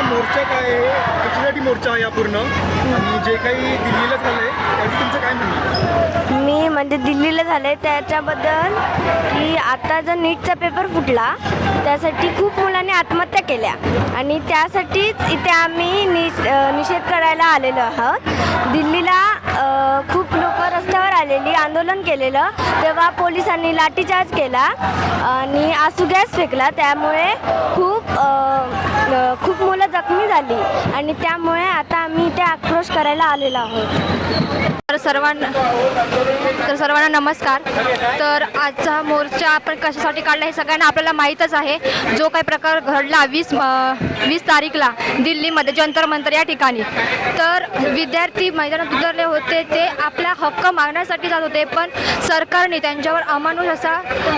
मोर्चा काय आहे, कशासाठी मोर्चा आहे पूर्ण, आणि जे काही दिल्लीला झालंय त्याचं तुमचं काय म्हणणं? मी म्हणजे दिल्लीला झाले त्याच्याबद्दल की आता जर नीटचा पेपर फुटला त्यासाठी खूप मुलांनी आत्महत्या केल्या आणि त्यासाठीच इथे आम्ही निषेध करायला आलेलो आहोत. दिल्लीला खूप लोक रस्त्यावर आलेली आंदोलन केलेलं तेव्हा पोलिसांनी लाठीचार्ज केला आणि आसू गॅस फेकला, त्यामुळे खूप मुलं जखमी झाली आणि त्यामुळे आता आम्ही इथे आक्रोश करायला आलेलो आहोत. तर सर्वांना नमस्कार. तर आजचा मोर्चा आपण कशासाठी काढला हे सगळ्यांना आपल्याला माहीतच आहे. जो काही प्रकार घडला 20 तारीखला दिल्लीमध्ये जंतर मंतर या ठिकाणी, तर विद्यार्थी मैदानात उतरले होते, ते आपला हक्क मागण्यासाठी जात होते, पण सरकारने त्यांच्यावर अमानुष असा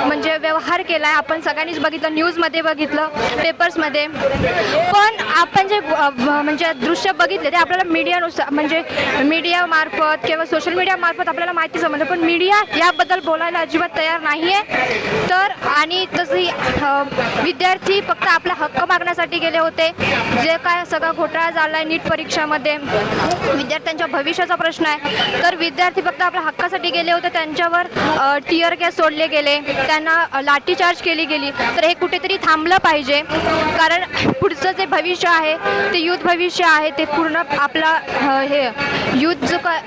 म्हणजे व्यवहार केला आहे. आपण सगळ्यांनीच बघितलं, न्यूजमध्ये बघितलं, पेपर्समध्ये. पण आपण जे म्हणजे दृश्य बघितले ते आपल्याला मीडियानुसार म्हणजे मीडियामार्फत किंवा सोशल मीडियामार्फत आपल्याला माहिती समजलं, पण मीडिया याबद्दल बोलायला अजिबात तयार नाही आहे. तर आणि तशी विद्यार्थी फक्त आपला हक्क मागण्यासाठी गेले होते. जे काय सगळा घोटाळा झाला आहे नीट परीक्षामध्ये, विद्यार्थ्यांच्या भविष्याचा प्रश्न आहे, तर विद्यार्थी फक्त आपल्या हक्कासाठी गेले होते. त्यांच्यावर टिअर गॅस सोडले गेले, त्यांना लाठीचार्ज केली गेली. तर हे कुठेतरी थांबलं पाहिजे, कारण पुढचं जे भविष्य आहे ते युथ भविष्य आहे, ते पूर्ण आपला हे युथ जो काय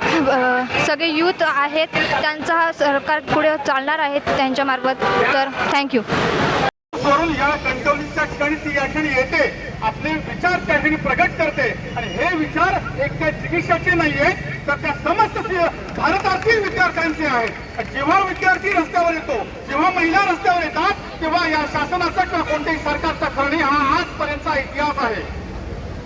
सगळे युथ आहेत त्यांचा हा सरकार पुढे चालणार आहेत त्यांच्यामार्फत. तर थँक्यू. करून या कणकवलीच्या ठिकाणी ती या ठिकाणी येते, आपले विचार त्या ठिकाणी प्रगट करते, आणि हे विचार एक त्या चिकित्साचे नाहीये, तर त्या समस्त भारतातील विद्यार्थ्यांचे आहेत. जेव्हा विद्यार्थी रस्त्यावर येतो, जेव्हा महिला रस्त्यावर येतात, तेव्हा या शासनाचा किंवा कोणत्याही सरकारचा खरणे हा आजपर्यंतचा इतिहास आहे.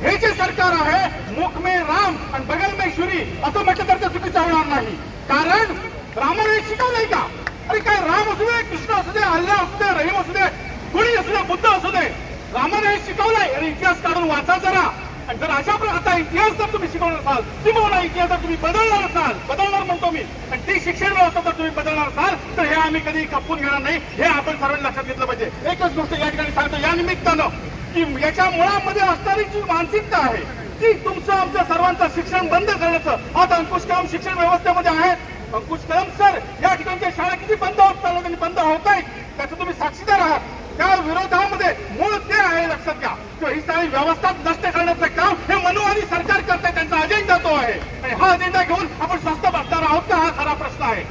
हे जे सरकार आहे, मुख में राम आणि बगल में शुरी असं म्हटलं तर ते चुकीचं होणार नाही. कारण रामाने शिकवलंय का? अरे काय राम असू दे, कृष्ण असू दे, अल्लाह असू दे, रहीम असू दे, कुणी असू दे, बुद्ध असू दे, रामाने हे शिकवलंय. आणि इतिहास काढून वाचा जरा. आणि जर अशा प्रकारचा इतिहास जर तुम्ही शिकवणार असाल, किंवा इतिहास जर तुम्ही बदलणार असाल, बदलणार म्हणतो मी, आणि ती शिक्षण व्यवस्था जर तुम्ही बदलणार असाल, तर हे आम्ही कधी खपवून घेणार नाही. हे आपण सर्वांनी लक्षात घेतलं पाहिजे. एकच गोष्ट या ठिकाणी सांगतो या निमित्तानं, की याच्या मुळामध्ये असणारी जी मानसिकता आहे ती तुमचं आमच्या सर्वांचं शिक्षण बंद करण्याचं. आता अंकुश कलम शिक्षण व्यवस्थेमध्ये आहेत. अंकुश कलम सर या ठिकाणच्या शाळा किती बंद होत चालत आणि बंद होत आहेत त्याचं तुम्ही साक्षीदार आहात. त्या विरोधामध्ये मूळ ते आहे, लक्षात घ्या. ही सारी व्यवस्था नष्ट करण्याचं काम हे मनोवादी सरकार करते, त्यांचा अजेंडा तो आहे. आणि हा अजेंडा घेऊन आपण स्वस्त बसणार आहोत का, हा खरा प्रश्न आहे.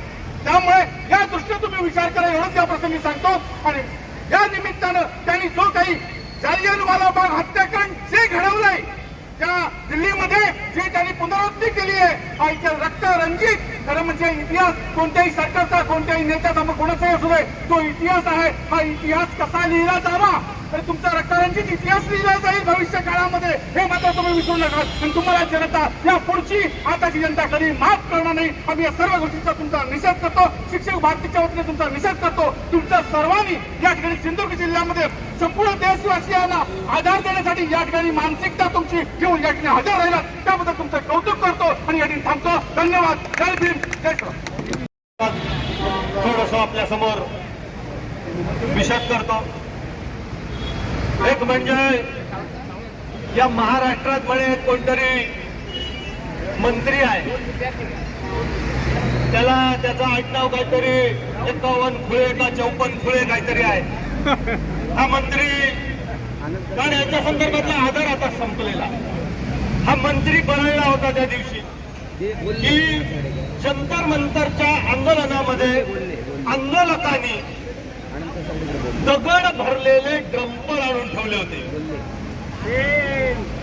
त्यामुळे या दृष्टीने तुम्ही विचार करा, एवढंच या प्रसंगी सांगतो. आणि या निमित्तानं त्यांनी जो काही जालियनवाला बाग हत्याकांड जे घडवलंय त्या दिल्लीमध्ये, जे त्यांनी पुनरावृत्ती केली आहे, हा इतिहास रक्तरंजित खरं म्हणजे इतिहास कोणत्याही सरकारचा, कोणत्याही नेत्याचा, मग कोणाचाही असू दे, जो इतिहास आहे हा इतिहास कसा लिहिला जावा, तर तुमचा रक्तरंजित इतिहास लिहिला जाईल भविष्य काळामध्ये, हे मात्र तुम्ही विसरू नका. आणि तुम्हाला जनता या पुढची आताची जनता कधी माफ करणार नाही. आम्ही या सर्व गोष्टींचा तुमचा निषेध करतो. शिक्षक भारतीच्या वतीने तुमचा निषेध करतो. तुमच्या सर्वांनी या ठिकाणी सिंधुदुर्ग जिल्ह्यामध्ये संपूर्ण देशवासियांना आधार देण्यासाठी या ठिकाणी मानसिकता तुमची घेऊन या ठिकाणी हजर राहिला, त्याबद्दल तुमचं कौतुक करतो आणि या ठिकाणी थांबतो. धन्यवाद. जय भीम, जय श्रीराम. थोडस आपल्या समोर विषद करतो. एक म्हणजे या महाराष्ट्रात म्हणे कोणतरी मंत्री आहे, त्याला त्याचं आडनाव काहीतरी 51 खुळे का 54 खुळे काहीतरी आहे. हा मंत्री, कारण याच्या संदर्भातला आधार आता संपलेला. हा मंत्री बनवला होता त्या दिवशी की जंतर मंतरच्या आंदोलनामध्ये आंदोलकांनी दगड भरलेले ड्रम्पर आणून ठेवले होते.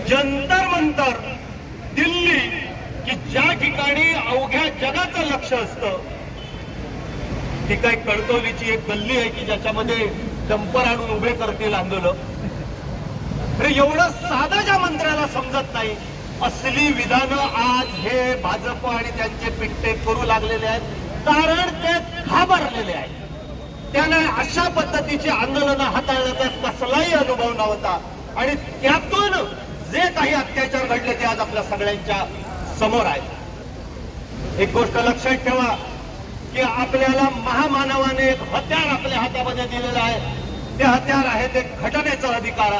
जंतर मंतर दिल्ली, की ज्या ठिकाणी अवघ्या जगाचं लक्ष असतं, ती काय कणकवलीची एक गल्ली आहे की ज्याच्यामध्ये डंपर आणून उभे करतील आंदोलन? अरे एवढं साधं ज्या मंत्र्याला समजत नाही, असली विधानं आज हे भाजप आणि त्यांचे पिट्टे करू लागलेले आहेत, कारण ते घाबरलेले आहेत. त्याने अशा पद्धतीची आंदोलनं हाताळण्याचा कसलाही अनुभव नव्हता आणि त्यातून जे काही अत्याचार घडले ते आज आपल्या सगळ्यांच्या समोर आहेत. एक गोष्ट लक्षात ठेवा की आपल्याला महामानवाने एक हत्यार आपल्या हातामध्ये दिलेलं आहे. ते हत्यार आहे ते घटनेचा अधिकार,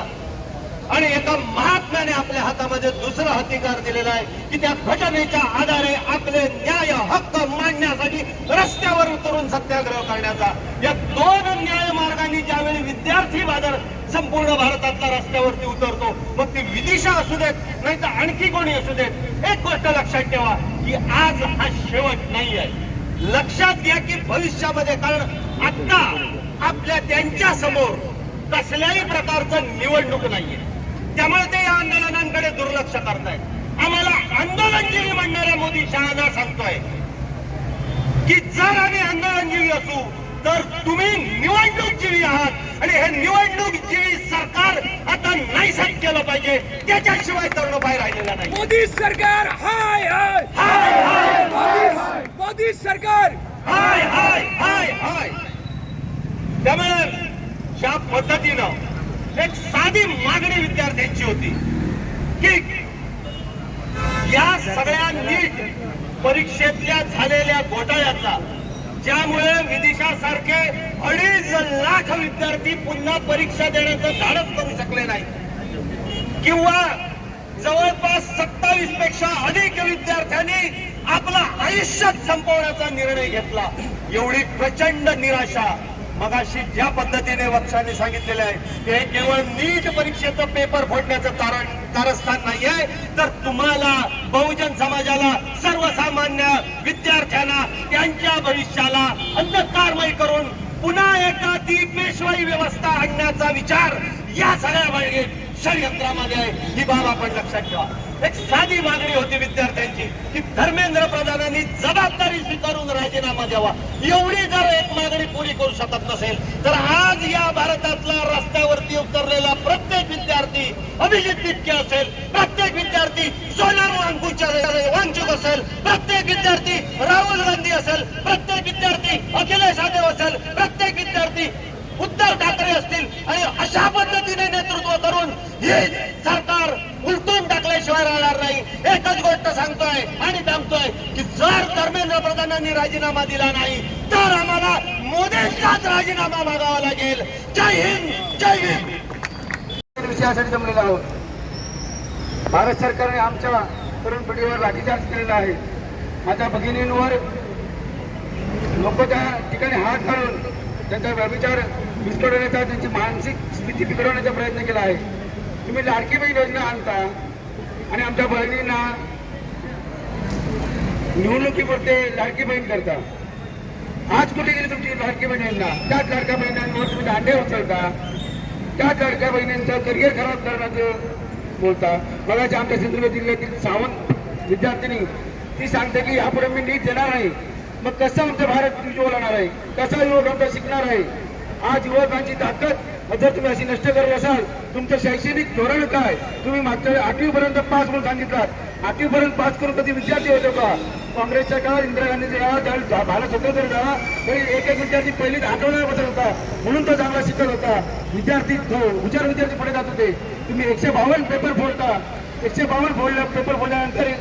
आणि एका महात्म्याने आपल्या हातामध्ये दुसरं हत्यार दिलेलं आहे की त्या घटनेच्या आधारे आपले न्याय हक्क मांडण्यासाठी रस्त्यावर उतरून सत्याग्रह करण्याचा. या दोन न्याय मार्गांनी ज्यावेळी विद्यार्थी बाजार संपूर्ण भारतातल्या रस्त्यावरती उतरतो, मग ती विदिशा असू देत नाही तर आणखी कोणी असू देत, एक गोष्ट लक्षात ठेवा की आज हा शेवट नाही आहे. लक्षात घ्या की भविष्यामध्ये, कारण आता आपल्या त्यांच्या समोर कसल्याही प्रकारचं निवडणूक नाहीये, त्यामुळे ते या आंदोलनांकडे दुर्लक्ष करतायत. आम्हाला आंदोलनजीवी म्हणणाऱ्या मोदी शहाणा सांगतोय की जर आम्ही आंदोलनजीवी असू तर तुम्ही निवडणूकजीवी आहात, आणि हे निवडणूकजीवी सरकार आता नाहीसच केलं पाहिजे, त्याच्याशिवाय तरुणोपाय राहिलेला नाही. मोदी सरकार हाय हाय हाय हाय मोदी सरकार हाय हाय हाय हाय. त्यामुळे ज्या पद्धतीनं एक साधी मागणी विद्यार्थ्यांची होती की या सगळ्या नीट परीक्षेतल्या झालेल्या घोटाळ्याचा, ज्यामुळे विदिशासारखे 2.5 लाख विद्यार्थी पुन्हा परीक्षा देण्याचं धाडस करू शकले नाही, किंवा जवळपास 27 पेक्षा अधिक विद्यार्थ्यांनी आपलं आयुष्यात संपवण्याचा निर्णय घेतला, एवढी प्रचंड निराशा मगाशी ज्या पद्धतीने वक्शांनी सांगितलेलं आहे ते केवळ नीट परीक्षेचं पेपर फोडण्याचं कारस्थान नाहीये, तर तुम्हाला, बहुजन समाजाला, सर्वसामान्य विद्यार्थ्यांना त्यांच्या भविष्याला अंधकारमय करून पुन्हा एकदा ती पेशवाई व्यवस्था आणण्याचा विचार या सगळ्या मागे षडयंत्रामध्ये आहे. ही बाब आपण लक्षात ठेवा. एक साधी मागणी होती विद्यार्थ्यांची की धर्मेंद्र प्रधानांनी जबाबदारी स्वीकारून राजीनामा द्यावा. एवढी जर एक मागणी पुरी करू शकत नसेल तर आज या भारतातला रस्त्यावरती उतरलेला प्रत्येक विद्यार्थी अभिजित तिटके असेल, प्रत्येक विद्यार्थी सोनाम वांचुक असेल, प्रत्येक विद्यार्थी राहुल गांधी असेल, प्रत्येक विद्यार्थी अखिलेश यादव असेल, प्रत्येक विद्यार्थी उद्धव ठाकरे असतील, आणि अशा पद्धतीने नेतृत्व करून हे सरकार उलटून टाकल्याशिवाय राहणार नाही. एकच गोष्ट सांगतोय आणि सांगतोय की जर धर्मेंद्र प्रधानांनी राजीनामा दिला नाही तर आम्हाला मोदींचाच राजीनामा मागावा लागेल. जय हिंद, जय हिंद. विषयासाठी जमलेलो आहोत. भारत सरकारने आमच्या तरुण पिढीवर लाठीचार्ज केलेला आहे. माझ्या भगिनींवर लोक त्या ठिकाणी हात घालून त्यांचा व्यभिचार विस्फोटण्याचा, त्यांची मानसिक स्थिती बिघडवण्याचा प्रयत्न केला आहे. तुम्ही लाडकी बहीण योजना आणता आणि आमच्या बहिणींना निवडणुकीपुरते लाडकी बहीण करता. आज कुठे गेली तुमची लाडकी बहिणींना? त्याच लाडक्या बहिणींवर तुम्ही दांडे उचलता, त्याच लाडक्या बहिणींचं करिअर खराब करण्याचं बोलता. बघायचं आमच्या सिंधुदुर्ग जिल्ह्यातील सावंत विद्यार्थिनी ती सांगते की यापुढे मी नीट देणार नाही. मग कसं आमचं भारत उज्ज्वल होणार आहे? कसा युवक आमचा शिकणार आहे? आज युवकांची ताकद जर तुम्ही अशी नष्ट करत असाल, तुमचं शैक्षणिक धोरण काय? तुम्ही मागच्या 8वी पर्यंत पास म्हणून सांगितलात. 8वी पर्यंत पास करून कधी विद्यार्थी होतो का? काँग्रेसच्या काळात, इंदिरा गांधीच्या काळात भारत स्वतंत्र झाला तरी एक पेक्षा पहिलीच आठवड्याला बसत होता, म्हणून तो चांगला शिकत होता. विद्यार्थी हुशार विद्यार्थी पुढे जात होते. तुम्ही 152 पेपर फोडता. 152 पेपर फोडल्यानंतर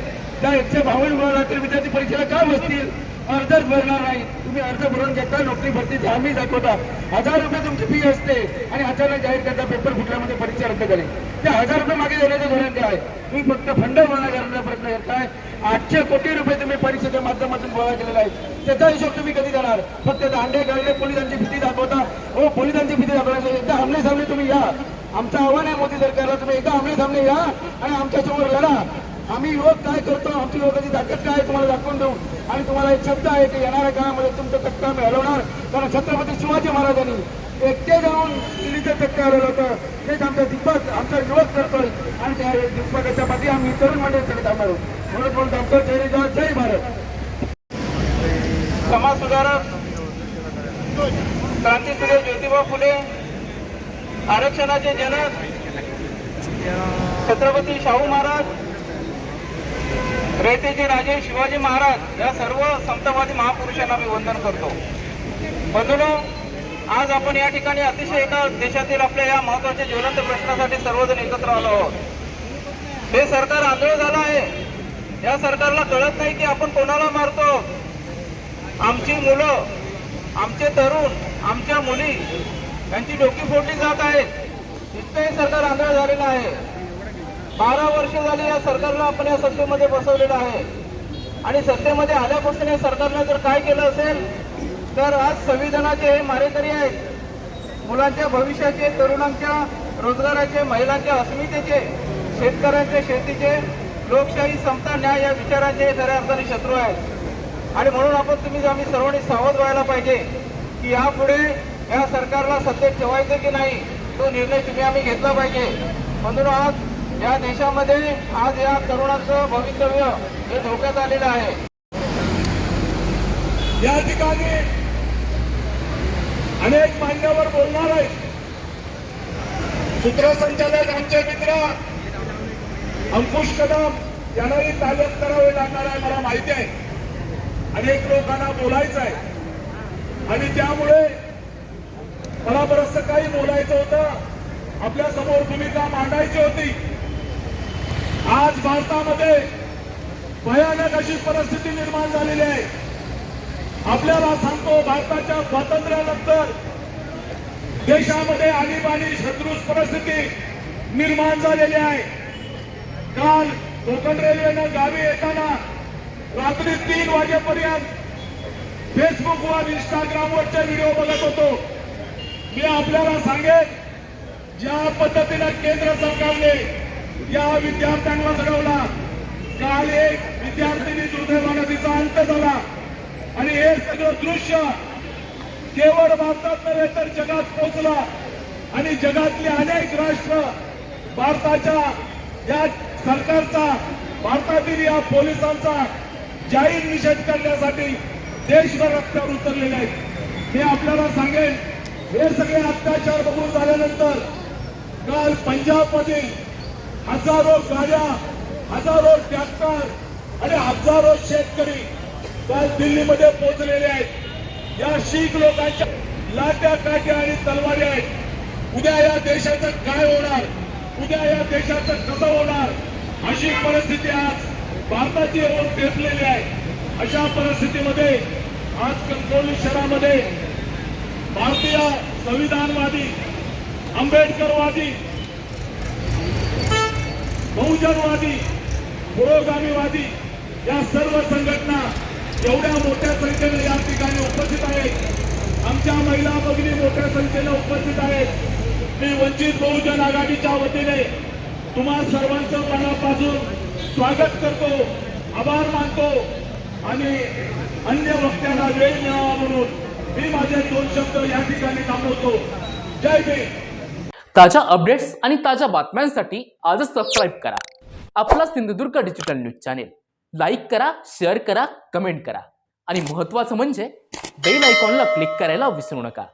त्या 152 विद्यार्थी परीक्षेला का बसतील? अर्जच भरणार नाही. तुम्ही अर्ज भरून घेता, नोकरी भरती हमी दाखवता. 1000 रुपये तुमची फी असते आणि अचानक जाहीर करता पेपर फुटल्यामध्ये परीक्षा रद्द करेल. त्या 1000 रुपये मागे देण्याचं धोरण काय आहे? तुम्ही फक्त फंड गोळा करण्याचा प्रयत्न करताय. 800 कोटी रुपये तुम्ही परीक्षेच्या माध्यमातून गोळा केलेला आहे. त्याचा हिशोब तुम्ही कधी देणार? फक्त दांडे गळले, पोलिसांची भीती दाखवता. हो, पोलिसांची भीती दाखवण्याचं एकदा आमने सामने तुम्ही या. आमचं आव्हान आहे मोदी सरकारला, तुम्ही एकदा आमने सामने या आणि आमच्यासमोर लढा. आम्ही युवक काय करतो, आमची युवकाची ताकद काय आहे तुम्हाला दाखवून देऊ. आणि तुम्हाला एक शब्द आहे की येणाऱ्या काळामध्ये तुमचं तक्ता आम्ही हलवणार. कारण छत्रपती शिवाजी महाराजांनी एकटे जाऊन दिल्लीचं तक्ता हलवलं होतं. तेच आमचा दिग्गज, आमचा युवक करतोय आणि त्या दिग्गजाच्या पाठी आम्ही तरुण मंडळी सगळं थांबणार आहोत. म्हणून बोलतो आमचं जय भारत. समाज सुधारक क्रांतीसूर्य ज्योतिबा फुले, आरक्षणाचे जनक छत्रपती शाहू महाराज, रयतेचे राजे शिवाजी महाराज या सर्व संतवादी महापुरुषांना मी वंदन करतो. बंधूंनो, आज आपण या ठिकाणी अतिशय एका देशातील आपल्या या महत्त्वाच्या ज्वलंत प्रश्नासाठी सर्वजण एकत्र आलो आहोत. हे सरकार आंधळ झालं आहे. या सरकारला कळत नाही की आपण कोणाला मारतो. आमची मुलं, आमचे तरुण, आमच्या मुली यांची डोकी फोडली जात आहेत. इतकं हे सरकार आंधळ झालेलं आहे. 12 वर्ष झाली या सरकारला आपण या सत्तेमध्ये बसवलेलं आहे आणि सत्तेमध्ये आल्यापासून या सरकारने जर काय केलं असेल तर आज संविधानाचे हे मारेकरी आहेत. मुलांच्या भविष्याचे, तरुणांच्या रोजगाराचे, महिलांच्या अस्मितेचे, शेतकऱ्यांच्या शेतीचे, लोकशाही, समता, न्याय या विचारांचे खऱ्या अर्थाने शत्रू आहेत. आणि म्हणून आम्ही सर्वांनी सावध व्हायला पाहिजे की यापुढे या सरकारला सत्तेत ठेवायचं की नाही तो निर्णय आम्ही घेतला पाहिजे. म्हणून आज या देशामध्ये आज या तरुणाचं भवितव्य हे धोक्यात आलेलं आहे. या ठिकाणी अनेक मान्यवर बोलणार आहेत. सूत्रसंचालक आमचे मित्र अंकुश कदम यांनाही ताब्यात करावे लागणार आहे मला माहिती आहे. अनेक लोकांना बोलायचं आहे आणि त्यामुळे मला बरंचसं काही बोलायचं होतं. आपल्या समोर भूमिका मांडायची होती. आज भारतामध्ये भयानक अशी परिस्थिती निर्माण झालेली आहे. आपल्याला सांगतो, भारताच्या स्वातंत्र्यानंतर देशामध्ये आणीबाणी शत्रूस परिस्थिती निर्माण झालेली आहे. काल कोकण रेल्वेनं गावी येताना रात्री 3 वाजेपर्यंत फेसबुकवर, इंस्टाग्रामवरचे व्हिडिओ बघत होतो. मी आपल्याला सांगेन, ज्या पद्धतीनं केंद्र सरकारने या विद्यार्थ्यांना जगवला, काल एक विद्यार्थिनी दुर्दैवानं तिचा अंत झाला आणि हे सगळं दृश्य केवळ भारतात नव्हे तर जगात पोहोचला आणि जगातले अनेक राष्ट्र भारताच्या या सरकारचा, भारतातील या पोलिसांचा जाहीर निषेध करण्यासाठी देशभर रस्त्यावर उतरलेले आहेत. हे आपल्याला सांगेन, हे सगळे अत्याचार बघून झाल्यानंतर काल पंजाबमधील हजारो गाड्या, हजारो ट्रॅक्टर आणि हजारो शेतकरी काल दिल्लीमध्ये पोहोचलेले आहेत. या शीख लोकांच्या लाट्या, काट्या आणि तलवारी आहेत. उद्या या देशाचं काय होणार, उद्या या देशाचं कसं होणार, अशी परिस्थिती आज भारताची येऊन ठेपलेली आहे. अशा परिस्थितीमध्ये आज कणकवली शहरामध्ये भारतीय संविधानवादी, आंबेडकरवादी, बहुजनवादी, पुरोगामीवादी या सर्व संघटना एवढ्या मोठ्या संख्येने या ठिकाणी उपस्थित आहेत. आमच्या महिला भगिनी मोठ्या संख्येने उपस्थित आहेत. मी वंचित बहुजन आघाडीच्या वतीने तुम्हा सर्वांचं मनापासून स्वागत करतो, आभार मानतो आणि अन्य वक्त्यांना वेळ मिळावा म्हणून मी माझे 2 शब्द या ठिकाणी थांबवतो. जय भीम. ताज्या अपडेट्स आणि ताज्या बातम्यांसाठी आजच सबस्क्राईब करा आपला Sindhudurg digital news channel. Like करा, शेअर करा, कमेंट करा आणि महत्त्वाचं म्हणजे बेल आयकॉनला क्लिक करायला विसरू नका.